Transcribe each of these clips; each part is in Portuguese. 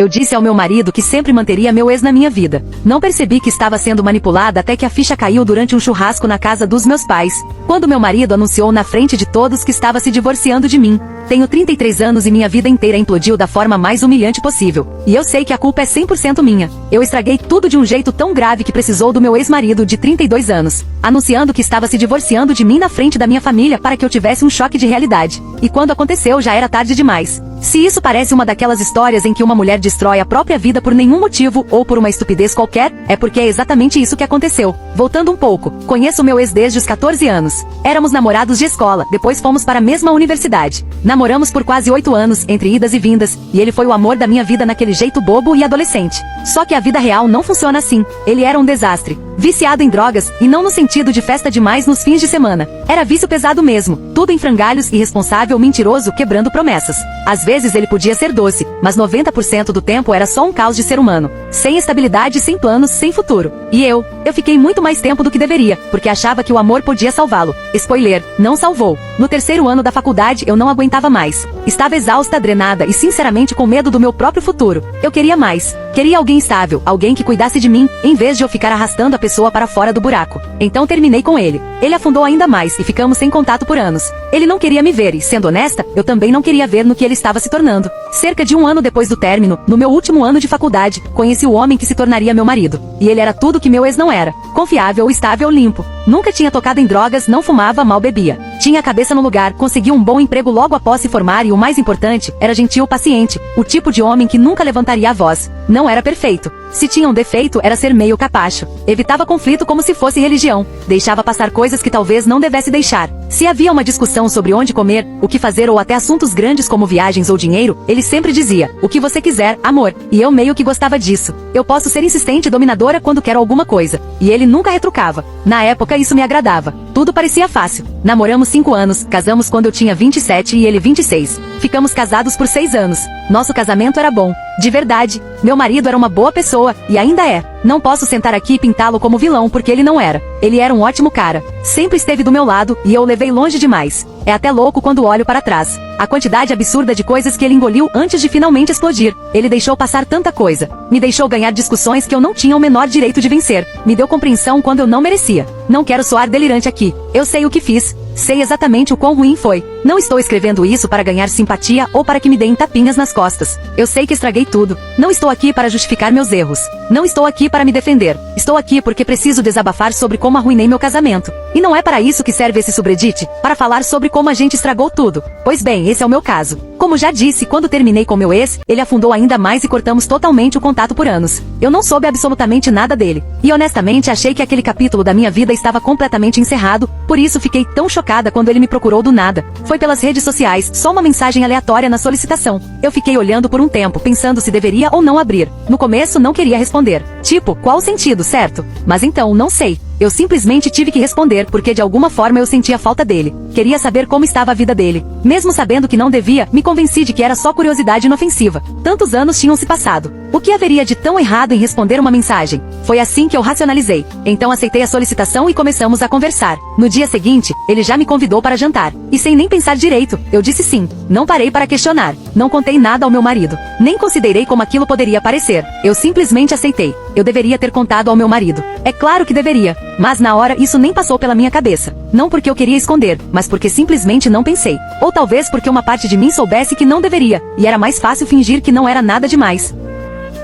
Eu disse ao meu marido que sempre manteria meu ex na minha vida. Não percebi que estava sendo manipulada até que a ficha caiu durante um churrasco na casa dos meus pais, quando meu marido anunciou na frente de todos que estava se divorciando de mim. Tenho 33 anos e minha vida inteira implodiu da forma mais humilhante possível. E eu sei que a culpa é 100% minha. Eu estraguei tudo de um jeito tão grave que precisou do meu ex-marido de 32 anos, anunciando que estava se divorciando de mim na frente da minha família para que eu tivesse um choque de realidade. E quando aconteceu já era tarde demais. Se isso parece uma daquelas histórias em que uma mulher destrói a própria vida por nenhum motivo ou por uma estupidez qualquer, é porque é exatamente isso que aconteceu. Voltando um pouco, conheço meu ex desde os 14 anos. Éramos namorados de escola, depois fomos para a mesma universidade. Namoramos por quase 8 anos, entre idas e vindas, e ele foi o amor da minha vida naquele jeito bobo e adolescente. Só que a vida real não funciona assim. Ele era um desastre. Viciado em drogas, e não no sentido de festa demais nos fins de semana. Era vício pesado mesmo, tudo em frangalhos, irresponsável, mentiroso, quebrando promessas. Às vezes ele podia ser doce, mas 90% do tempo era só um caos de ser humano. Sem estabilidade, sem planos, sem futuro. E eu fiquei muito mais tempo do que deveria, porque achava que o amor podia salvá-lo. Spoiler, não salvou. No terceiro ano da faculdade eu não aguentava mais. Estava exausta, drenada e sinceramente com medo do meu próprio futuro. Eu queria mais. Queria alguém estável, alguém que cuidasse de mim, em vez de eu ficar arrastando a pessoa para fora do buraco. Então terminei com ele. Ele afundou ainda mais e ficamos sem contato por anos. Ele não queria me ver e, sendo honesta, eu também não queria ver no que ele estava se tornando. Cerca de um ano depois do término, no meu último ano de faculdade, conheci o homem que se tornaria meu marido. E ele era tudo que meu ex não era. Confiável, estável, limpo. Nunca tinha tocado em drogas, não fumava, mal bebia. Tinha a cabeça no lugar, conseguiu um bom emprego logo após se formar e o mais importante, era gentil, paciente. O tipo de homem que nunca levantaria a voz. Não era perfeito. Se tinha um defeito, era ser meio capacho. Evitava conflito como se fosse religião. Deixava passar coisas que talvez não devesse deixar. Se havia uma discussão sobre onde comer, o que fazer ou até assuntos grandes como viagens ou dinheiro, ele sempre dizia, o que você quiser, amor. E eu meio que gostava disso. Eu posso ser insistente e dominadora quando quero alguma coisa. E ele nunca retrucava. Na época isso me agradava. Tudo parecia fácil. Namoramos 5 anos, casamos quando eu tinha 27 e ele 26. Ficamos casados por 6 anos. Nosso casamento era bom. De verdade. Meu marido era uma boa pessoa, e ainda é. Não posso sentar aqui e pintá-lo como vilão porque ele não era. Ele era um ótimo cara. Sempre esteve do meu lado e eu o levei longe demais. É até louco quando olho para trás. A quantidade absurda de coisas que ele engoliu antes de finalmente explodir. Ele deixou passar tanta coisa. Me deixou ganhar discussões que eu não tinha o menor direito de vencer. Me deu compreensão quando eu não merecia. Não quero soar delirante aqui. Eu sei o que fiz. Sei exatamente o quão ruim foi. Não estou escrevendo isso para ganhar simpatia ou para que me deem tapinhas nas costas. Eu sei que estraguei tudo. Não estou aqui para justificar meus erros. Não estou aqui para me defender. Estou aqui porque preciso desabafar sobre como arruinei meu casamento. E não é para isso que serve esse subreddit, para falar sobre como a gente estragou tudo. Pois bem, esse é o meu caso. Como já disse, quando terminei com meu ex, ele afundou ainda mais e cortamos totalmente o contato por anos. Eu não soube absolutamente nada dele. E honestamente achei que aquele capítulo da minha vida estava completamente encerrado, por isso fiquei tão chocada quando ele me procurou do nada. Foi pelas redes sociais, só uma mensagem aleatória na solicitação. Eu fiquei olhando por um tempo, pensando se deveria ou não abrir. No começo não queria responder. Tipo, qual o sentido, certo? Mas então, não sei. Eu simplesmente tive que responder porque de alguma forma eu sentia falta dele. Queria saber como estava a vida dele. Mesmo sabendo que não devia, me convenci de que era só curiosidade inofensiva. Tantos anos tinham se passado. O que haveria de tão errado em responder uma mensagem? Foi assim que eu racionalizei. Então aceitei a solicitação e começamos a conversar. No dia seguinte, ele já me convidou para jantar. E sem nem pensar direito, eu disse sim. Não parei para questionar. Não contei nada ao meu marido. Nem considerei como aquilo poderia parecer. Eu simplesmente aceitei. Eu deveria ter contado ao meu marido. É claro que deveria. Mas na hora isso nem passou pela minha cabeça. Não porque eu queria esconder, mas porque simplesmente não pensei. Ou talvez porque uma parte de mim soubesse que não deveria, e era mais fácil fingir que não era nada demais.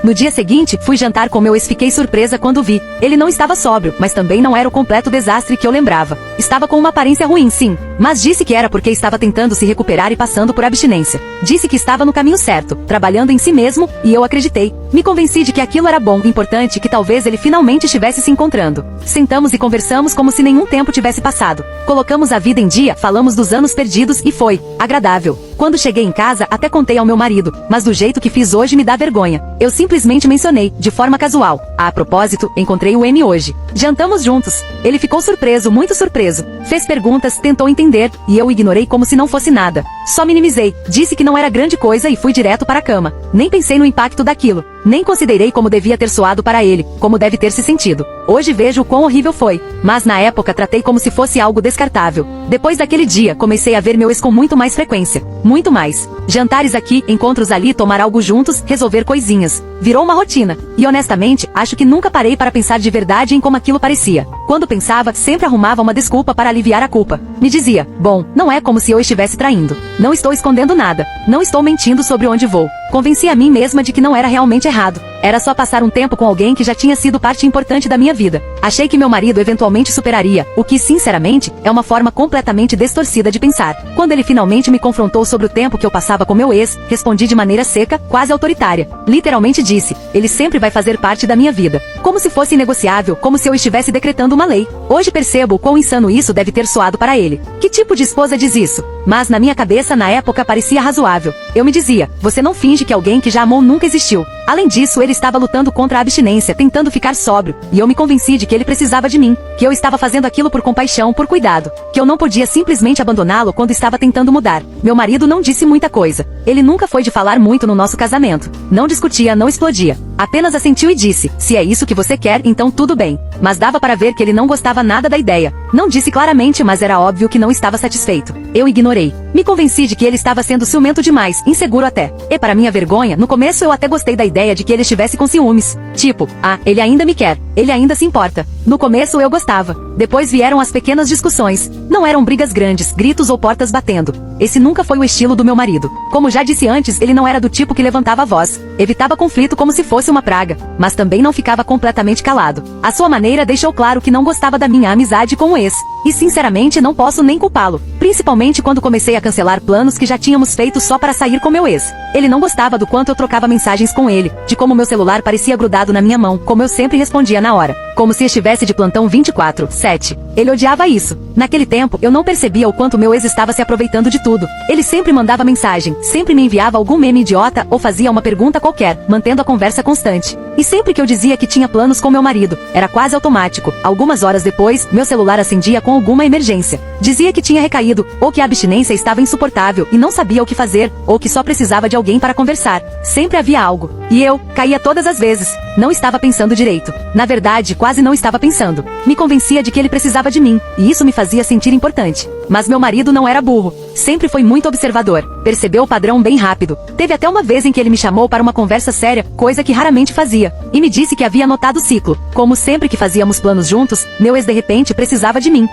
No dia seguinte, fui jantar com meu ex. Fiquei surpresa quando vi. Ele não estava sóbrio, mas também não era o completo desastre que eu lembrava. Estava com uma aparência ruim, sim. Mas disse que era porque estava tentando se recuperar e passando por abstinência. Disse que estava no caminho certo, trabalhando em si mesmo, e eu acreditei. Me convenci de que aquilo era bom, importante, que talvez ele finalmente estivesse se encontrando. Sentamos e conversamos como se nenhum tempo tivesse passado. Colocamos a vida em dia, falamos dos anos perdidos e foi agradável. Quando cheguei em casa, até contei ao meu marido, mas do jeito que fiz hoje me dá vergonha. Eu simplesmente simplesmente mencionei, de forma casual. A propósito, encontrei o M hoje. Jantamos juntos. Ele ficou surpreso, muito surpreso. Fez perguntas, tentou entender, e eu ignorei como se não fosse nada. Só minimizei, disse que não era grande coisa e fui direto para a cama. Nem pensei no impacto daquilo. Nem considerei como devia ter soado para ele, como deve ter se sentido. Hoje vejo o quão horrível foi, mas na época tratei como se fosse algo descartável. Depois daquele dia, comecei a ver meu ex com muito mais frequência. Muito mais. Jantares aqui, encontros ali, tomar algo juntos, resolver coisinhas. Virou uma rotina. E honestamente, acho que nunca parei para pensar de verdade em como aquilo parecia. Quando pensava, sempre arrumava uma desculpa para aliviar a culpa. Me dizia, bom, não é como se eu estivesse traindo. Não estou escondendo nada. Não estou mentindo sobre onde vou. Convenci a mim mesma de que não era realmente errado. Era só passar um tempo com alguém que já tinha sido parte importante da minha vida. Achei que meu marido eventualmente superaria, o que, sinceramente, é uma forma completamente distorcida de pensar. Quando ele finalmente me confrontou sobre o tempo que eu passava com meu ex, respondi de maneira seca, quase autoritária. Literalmente disse, ele sempre vai fazer parte da minha vida. Como se fosse inegociável, como se eu estivesse decretando uma lei. Hoje percebo o quão insano isso deve ter soado para ele. Que tipo de esposa diz isso? Mas na minha cabeça, na época, parecia razoável. Eu me dizia, você não finge que alguém que já amou nunca existiu. Além disso, ele estava lutando contra a abstinência, tentando ficar sóbrio, e eu me convenci de que ele precisava de mim, que eu estava fazendo aquilo por compaixão, por cuidado, que eu não podia simplesmente abandoná-lo quando estava tentando mudar. Meu marido não disse muita coisa. Ele nunca foi de falar muito no nosso casamento. Não discutia, não explodia. Apenas assentiu e disse, se é isso que você quer, então tudo bem. Mas dava para ver que ele não gostava nada da ideia. Não disse claramente, mas era óbvio que não estava satisfeito. Eu ignorei. Me convenci de que ele estava sendo ciumento demais, inseguro até. E para minha vergonha, no começo eu até gostei da ideia de que ele estivesse com ciúmes. Tipo, ele ainda me quer. Ele ainda se importa. No começo eu gostava. Depois vieram as pequenas discussões. Não eram brigas grandes, gritos ou portas batendo. Esse nunca foi o estilo do meu marido. Como já disse antes, ele não era do tipo que levantava a voz. Evitava conflito como se fosse uma praga, mas também não ficava completamente calado. A sua maneira deixou claro que não gostava da minha amizade com o ex. E sinceramente não posso nem culpá-lo. Principalmente quando comecei a cancelar planos que já tínhamos feito só para sair com meu ex. Ele não gostava do quanto eu trocava mensagens com ele, de como meu celular parecia grudado na minha mão, como eu sempre respondia na hora. Como se estivesse de plantão 24/7. Ele odiava isso. Naquele tempo, eu não percebia o quanto meu ex estava se aproveitando de tudo. Ele sempre mandava mensagem, sempre me enviava algum meme idiota ou fazia uma pergunta qualquer, mantendo a conversa constante. E sempre que eu dizia que tinha planos com meu marido, era quase automático. Algumas horas depois, meu celular acendia com alguma emergência. Dizia que tinha recaído, ou que a abstinência estava insuportável e não sabia o que fazer, ou que só precisava de alguém para conversar. Sempre havia algo. E eu, caía todas as vezes. Não estava pensando direito. Na verdade, quase não estava pensando. Me convencia de que ele precisava de mim, e isso me fazia sentir importante. Mas meu marido não era burro. Sempre foi muito observador. Percebeu o padrão bem rápido. Teve até uma vez em que ele me chamou para uma conversa séria, coisa que raramente fazia. E me disse que havia notado o ciclo. Como sempre que fazíamos planos juntos, meu ex de repente precisava de mim.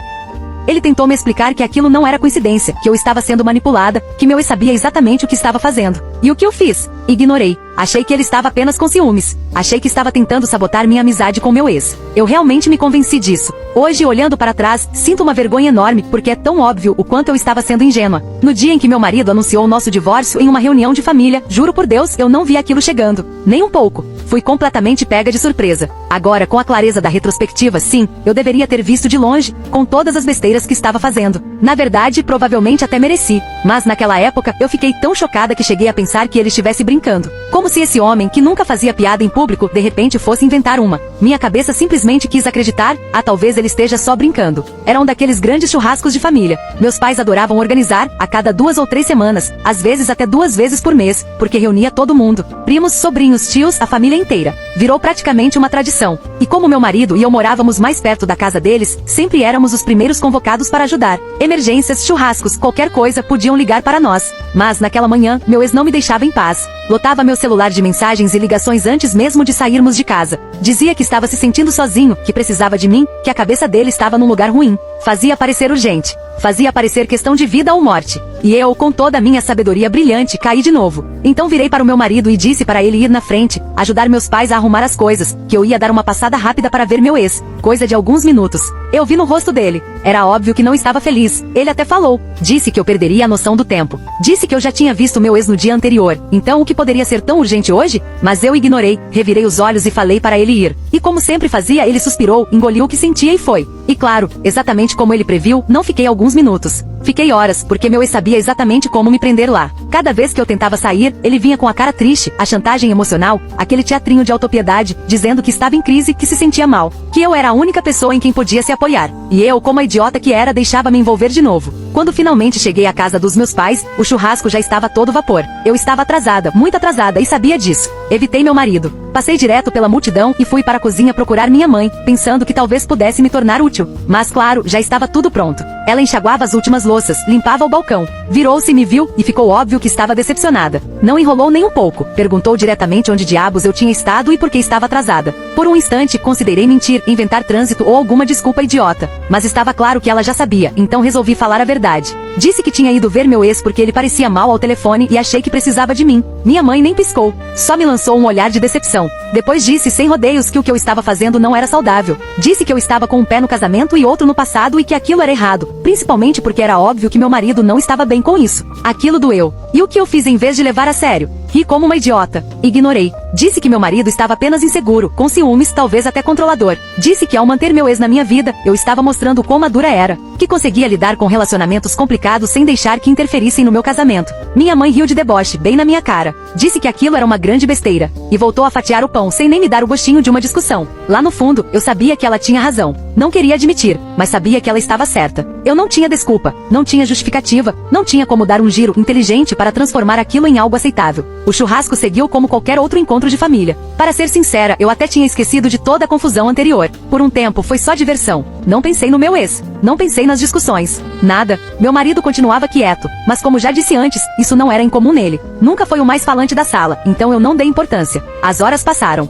Ele tentou me explicar que aquilo não era coincidência, que eu estava sendo manipulada, que meu ex sabia exatamente o que estava fazendo. E o que eu fiz? Ignorei. Achei que ele estava apenas com ciúmes. Achei que estava tentando sabotar minha amizade com meu ex. Eu realmente me convenci disso. Hoje, olhando para trás, sinto uma vergonha enorme, porque é tão óbvio o quanto eu estava sendo ingênua. No dia em que meu marido anunciou o nosso divórcio em uma reunião de família, juro por Deus, eu não vi aquilo chegando. Nem um pouco. Fui completamente pega de surpresa. Agora, com a clareza da retrospectiva, sim, eu deveria ter visto de longe, com todas as besteiras que estava fazendo. Na verdade, provavelmente até mereci. Mas naquela época, eu fiquei tão chocada que cheguei a pensar que ele estivesse brincando. Como se esse homem, que nunca fazia piada em público, de repente fosse inventar uma. Minha cabeça simplesmente quis acreditar, talvez ele esteja só brincando. Era um daqueles grandes churrascos de família. Meus pais adoravam organizar, a cada 2 ou 3 semanas, às vezes até 2 vezes por mês, porque reunia todo mundo. Primos, sobrinhos, tios, a família inteira. Virou praticamente uma tradição. E como meu marido e eu morávamos mais perto da casa deles, sempre éramos os primeiros convocados para ajudar. Emergências, churrascos, qualquer coisa podiam ligar para nós. Mas naquela manhã, meu ex não me deixava em paz. Lotava meu celular de mensagens e ligações antes mesmo de sairmos de casa. Dizia que estava se sentindo sozinho, que precisava de mim, que a cabeça dele estava num lugar ruim. Fazia parecer urgente. Fazia parecer questão de vida ou morte. E eu, com toda a minha sabedoria brilhante, caí de novo. Então virei para o meu marido e disse para ele ir na frente, ajudar meus pais a arrumar as coisas, que eu ia dar uma passada rápida para ver meu ex. Coisa de alguns minutos. Eu vi no rosto dele. Era óbvio que não estava feliz. Ele até falou. Disse que eu perderia a noção do tempo. Disse que eu já tinha visto meu ex no dia anterior. Então o que poderia ser tão urgente hoje? Mas eu ignorei, revirei os olhos e falei para ele ir. E como sempre fazia, ele suspirou, engoliu o que sentia e foi. E claro, exatamente como ele previu, não fiquei alguns minutos. Fiquei horas, porque meu ex sabia exatamente como me prender lá. Cada vez que eu tentava sair, ele vinha com a cara triste, a chantagem emocional, aquele teatrinho de autopiedade, dizendo que estava em crise, que se sentia mal, que eu era a única pessoa em quem podia se apoiar. E eu, como a idiota que era, deixava me envolver de novo. Quando finalmente cheguei à casa dos meus pais, o churrasco já estava a todo vapor. Eu estava atrasada, muito atrasada, e sabia disso. Evitei meu marido. Passei direto pela multidão e fui para a cozinha procurar minha mãe, pensando que talvez pudesse me tornar útil. Mas claro, já estava tudo pronto. Ela enxaguava as últimas louças, limpava o balcão. Virou-se e me viu, e ficou óbvio que estava decepcionada. Não enrolou nem um pouco. Perguntou diretamente onde diabos eu tinha estado e por que estava atrasada. Por um instante, considerei mentir, inventar trânsito ou alguma desculpa idiota. Mas estava claro que ela já sabia, então resolvi falar a verdade. Disse que tinha ido ver meu ex porque ele parecia mal ao telefone e achei que precisava de mim. Minha mãe nem piscou. Só me lançou um olhar de decepção. Depois disse sem rodeios que o que eu estava fazendo não era saudável. Disse que eu estava com um pé no casamento e outro no passado e que aquilo era errado. Principalmente porque era óbvio que meu marido não estava bem com isso. Aquilo doeu. E o que eu fiz em vez de levar a sério? Ri como uma idiota. Ignorei. Disse que meu marido estava apenas inseguro, com ciúmes, talvez até controlador. Disse que ao manter meu ex na minha vida, eu estava mostrando quão madura era. Que conseguia lidar com relacionamentos complicados sem deixar que interferissem no meu casamento. Minha mãe riu de deboche, bem na minha cara. Disse que aquilo era uma grande besteira. E voltou a fatiar o pão sem nem me dar o gostinho de uma discussão. Lá no fundo, eu sabia que ela tinha razão. Não queria admitir, mas sabia que ela estava certa. Eu não tinha desculpa, não tinha justificativa, não tinha como dar um giro inteligente para transformar aquilo em algo aceitável. O churrasco seguiu como qualquer outro encontro de família. Para ser sincera, eu até tinha esquecido de toda a confusão anterior. Por um tempo foi só diversão. Não pensei no meu ex. Não pensei nas discussões. Nada. Meu marido continuava quieto. Mas como já disse antes, isso não era incomum nele. Nunca foi o mais falante da sala, então eu não dei importância. As horas passaram.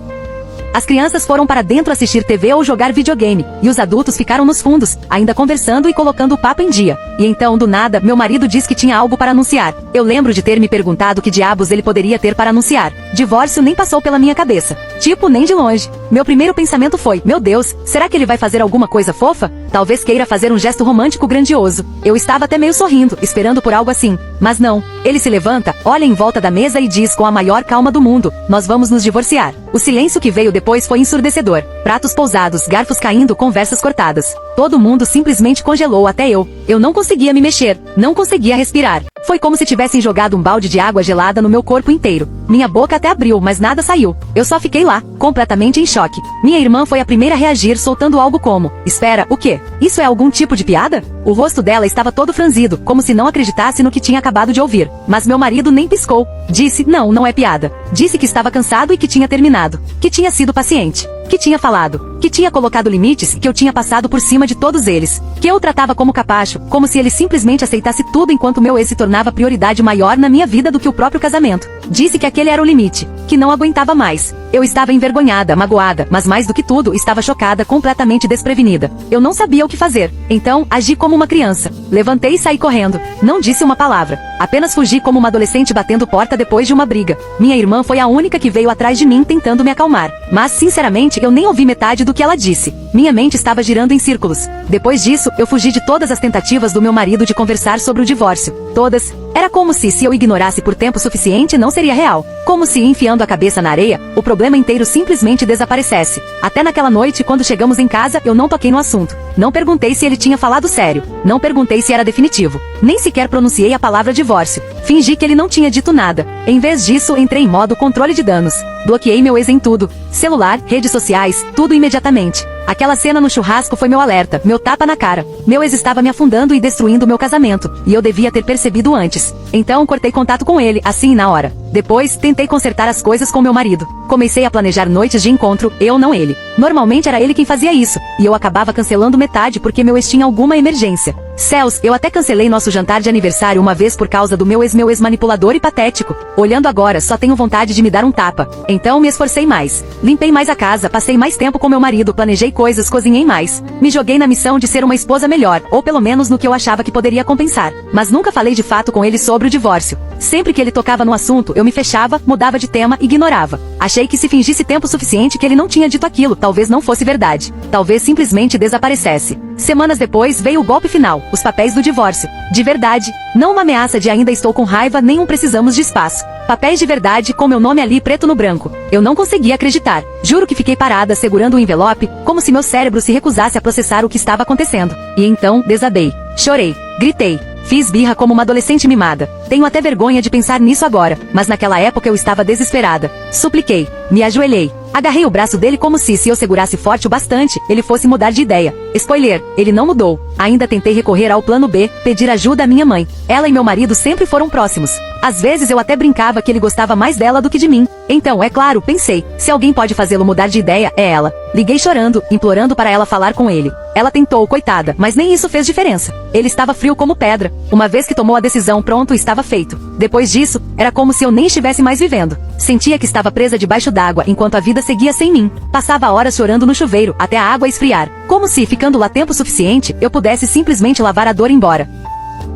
As crianças foram para dentro assistir TV ou jogar videogame, e os adultos ficaram nos fundos, ainda conversando e colocando o papo em dia. E então, do nada, meu marido disse que tinha algo para anunciar. Eu lembro de ter me perguntado que diabos ele poderia ter para anunciar. Divórcio nem passou pela minha cabeça. Tipo, nem de longe. Meu primeiro pensamento foi, meu Deus, será que ele vai fazer alguma coisa fofa? Talvez queira fazer um gesto romântico grandioso. Eu estava até meio sorrindo, esperando por algo assim. Mas não. Ele se levanta, olha em volta da mesa e diz com a maior calma do mundo, nós vamos nos divorciar. O silêncio que veio depois foi ensurdecedor. Pratos pousados, garfos caindo, conversas cortadas. Todo mundo simplesmente congelou, até eu. Eu não conseguia me mexer, não conseguia respirar. Foi como se tivessem jogado um balde de água gelada no meu corpo inteiro. Minha boca até abriu, mas nada saiu. Eu só fiquei lá, completamente em choque. Minha irmã foi a primeira a reagir, soltando algo como, espera, o quê? Isso é algum tipo de piada? O rosto dela estava todo franzido, como se não acreditasse no que tinha acabado de ouvir. Mas meu marido nem piscou. Disse, não, não é piada. Disse que estava cansado e que tinha terminado. Que tinha sido paciente. Que tinha falado. Que tinha colocado limites e que eu tinha passado por cima de todos eles. Que eu o tratava como capacho, como se ele simplesmente aceitasse tudo enquanto meu ex se tornava prioridade maior na minha vida do que o próprio casamento. Disse que aquele era o limite. Que não aguentava mais. Eu estava envergonhada, magoada, mas mais do que tudo, estava chocada, completamente desprevenida. Eu não sabia o que fazer. Então, agi como uma criança. Levantei e saí correndo. Não disse uma palavra. Apenas fugi como uma adolescente batendo porta depois de uma briga. Minha irmã foi a única que veio atrás de mim tentando me acalmar. Mas, sinceramente, eu nem ouvi metade do que ela disse. Minha mente estava girando em círculos. Depois disso, eu fugi de todas as tentativas do meu marido de conversar sobre o divórcio. Todas. Era como se eu ignorasse por tempo suficiente, não seria real. Como se, enfiando a cabeça na areia, o problema inteiro simplesmente desaparecesse. Até naquela noite, quando chegamos em casa, eu não toquei no assunto. Não perguntei se ele tinha falado sério. Não perguntei se era definitivo. Nem sequer pronunciei a palavra divórcio. Fingi que ele não tinha dito nada. Em vez disso, entrei em modo controle de danos. Bloqueei meu ex em tudo. Celular, redes sociais, tudo imediatamente. Aquela cena no churrasco foi meu alerta, meu tapa na cara. Meu ex estava me afundando e destruindo meu casamento, e eu devia ter percebido antes. Então cortei contato com ele, assim na hora. Depois, tentei consertar as coisas com meu marido. Comecei a planejar noites de encontro, eu não ele. Normalmente era ele quem fazia isso, e eu acabava cancelando metade porque meu ex tinha alguma emergência. Céus, eu até cancelei nosso jantar de aniversário uma vez por causa do meu ex manipulador e patético. Olhando agora, só tenho vontade de me dar um tapa. Então me esforcei mais. Limpei mais a casa, passei mais tempo com meu marido, planejei coisas, cozinhei mais. Me joguei na missão de ser uma esposa melhor, ou pelo menos no que eu achava que poderia compensar. Mas nunca falei de fato com ele sobre o divórcio. Sempre que ele tocava no assunto, eu me fechava, mudava de tema, ignorava. Achei que se fingisse tempo suficiente que ele não tinha dito aquilo, talvez não fosse verdade. Talvez simplesmente desaparecesse. Semanas depois veio o golpe final, os papéis do divórcio. De verdade, não uma ameaça de ainda estou com raiva nem um precisamos de espaço. Papéis de verdade com meu nome ali preto no branco. Eu não conseguia acreditar. Juro que fiquei parada segurando o envelope, como se meu cérebro se recusasse a processar o que estava acontecendo. E então, desabei. Chorei. Gritei. Fiz birra como uma adolescente mimada. Tenho até vergonha de pensar nisso agora, mas naquela época eu estava desesperada. Supliquei. Me ajoelhei. Agarrei o braço dele como se eu segurasse forte o bastante, ele fosse mudar de ideia. Spoiler, ele não mudou. Ainda tentei recorrer ao plano B, pedir ajuda à minha mãe. Ela e meu marido sempre foram próximos. Às vezes eu até brincava que ele gostava mais dela do que de mim. Então, é claro, pensei, se alguém pode fazê-lo mudar de ideia, é ela. Liguei chorando, implorando para ela falar com ele. Ela tentou, coitada, mas nem isso fez diferença. Ele estava frio como pedra. Uma vez que tomou a decisão, pronto, estava feito. Depois disso, era como se eu nem estivesse mais vivendo. Sentia que estava presa debaixo d'água enquanto a vida seguia sem mim. Passava horas chorando no chuveiro, até a água esfriar. Como se, ficando lá tempo suficiente, eu pudesse simplesmente lavar a dor embora.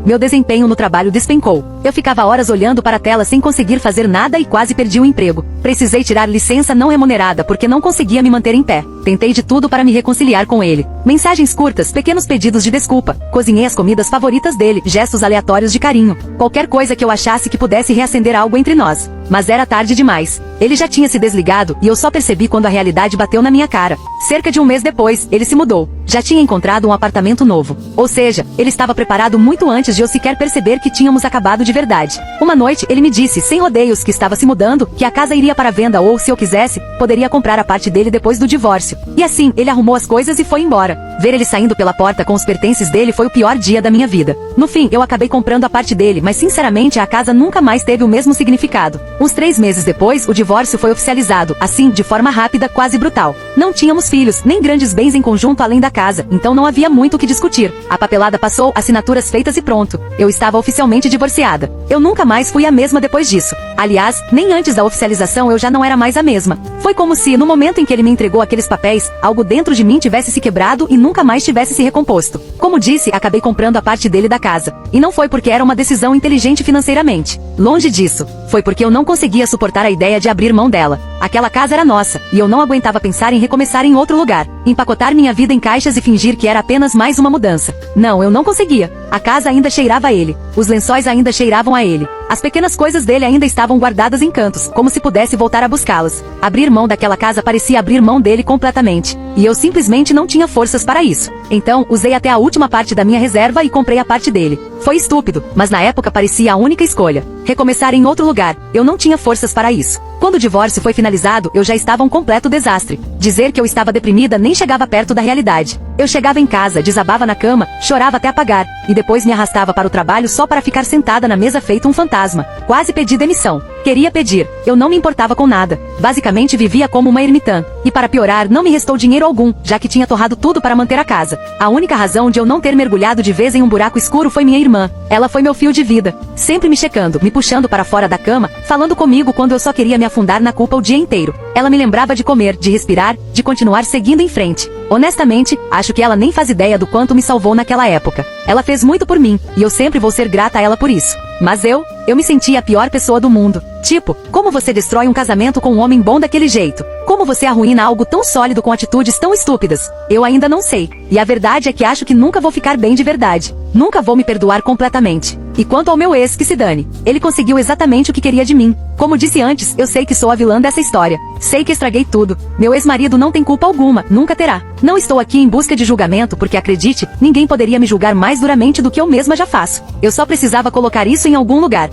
Meu desempenho no trabalho despencou. Eu ficava horas olhando para a tela sem conseguir fazer nada e quase perdi o emprego. Precisei tirar licença não remunerada porque não conseguia me manter em pé. Tentei de tudo para me reconciliar com ele. Mensagens curtas, pequenos pedidos de desculpa. Cozinhei as comidas favoritas dele, gestos aleatórios de carinho. Qualquer coisa que eu achasse que pudesse reacender algo entre nós. Mas era tarde demais. Ele já tinha se desligado e eu só percebi quando a realidade bateu na minha cara. Cerca de um mês depois, ele se mudou. Já tinha encontrado um apartamento novo. Ou seja, ele estava preparado muito antes de eu sequer perceber que tínhamos acabado de verdade. Uma noite, ele me disse, sem rodeios, que estava se mudando, que a casa iria para venda ou, se eu quisesse, poderia comprar a parte dele depois do divórcio. E assim, ele arrumou as coisas e foi embora. Ver ele saindo pela porta com os pertences dele foi o pior dia da minha vida. No fim, eu acabei comprando a parte dele, mas sinceramente a casa nunca mais teve o mesmo significado. Uns 3 meses depois, o divórcio foi oficializado, assim, de forma rápida, quase brutal. Não tínhamos filhos, nem grandes bens em conjunto além da casa, então não havia muito o que discutir. A papelada passou, assinaturas feitas e pronto. Eu estava oficialmente divorciada. Eu nunca mais fui a mesma depois disso. Aliás, nem antes da oficialização eu já não era mais a mesma. Foi como se, no momento em que ele me entregou aqueles papéis, algo dentro de mim tivesse se quebrado e nunca mais tivesse se recomposto. Como disse, acabei comprando a parte dele da casa. E não foi porque era uma decisão inteligente financeiramente. Longe disso. Foi porque eu não conseguia suportar a ideia de abrir mão dela. Aquela casa era nossa, e eu não aguentava pensar em recomeçar em outro lugar. Empacotar minha vida em caixas e fingir que era apenas mais uma mudança. Não, eu não conseguia. A casa ainda cheirava a ele. Os lençóis ainda cheiravam a ele. As pequenas coisas dele ainda estavam guardadas em cantos, como se pudesse voltar a buscá-las. Abrir mão daquela casa parecia abrir mão dele completamente. E eu simplesmente não tinha forças para isso. Então, usei até a última parte da minha reserva e comprei a parte dele. Foi estúpido, mas na época parecia a única escolha. Recomeçar em outro lugar, eu não tinha forças para isso. Quando o divórcio foi finalizado, eu já estava um completo desastre. Dizer que eu estava deprimida nem chegava perto da realidade. Eu chegava em casa, desabava na cama, chorava até apagar, e depois me arrastava para o trabalho só para ficar sentada na mesa feito um fantasma. Quase pedi demissão. Queria pedir, eu não me importava com nada. Basicamente vivia como uma ermitã. E para piorar, não me restou dinheiro algum, já que tinha torrado tudo para manter a casa. A única razão de eu não ter mergulhado de vez em um buraco escuro foi minha irmã. Ela foi meu fio de vida, sempre me checando, me puxando para fora da cama, falando comigo quando eu só queria me afundar na culpa o dia inteiro. Ela me lembrava de comer, de respirar, de continuar seguindo em frente. Honestamente, acho que ela nem faz ideia do quanto me salvou naquela época. Ela fez muito por mim, e eu sempre vou ser grata a ela por isso. Mas eu me sentia a pior pessoa do mundo. Tipo, como você destrói um casamento com um homem bom daquele jeito? Como você arruína algo tão sólido com atitudes tão estúpidas? Eu ainda não sei. E a verdade é que acho que nunca vou ficar bem de verdade. Nunca vou me perdoar completamente. E quanto ao meu ex, que se dane. Ele conseguiu exatamente o que queria de mim. Como disse antes, eu sei que sou a vilã dessa história. Sei que estraguei tudo. Meu ex-marido não tem culpa alguma, nunca terá. Não estou aqui em busca de julgamento porque, acredite, ninguém poderia me julgar mais duramente do que eu mesma já faço. Eu só precisava colocar isso em algum lugar.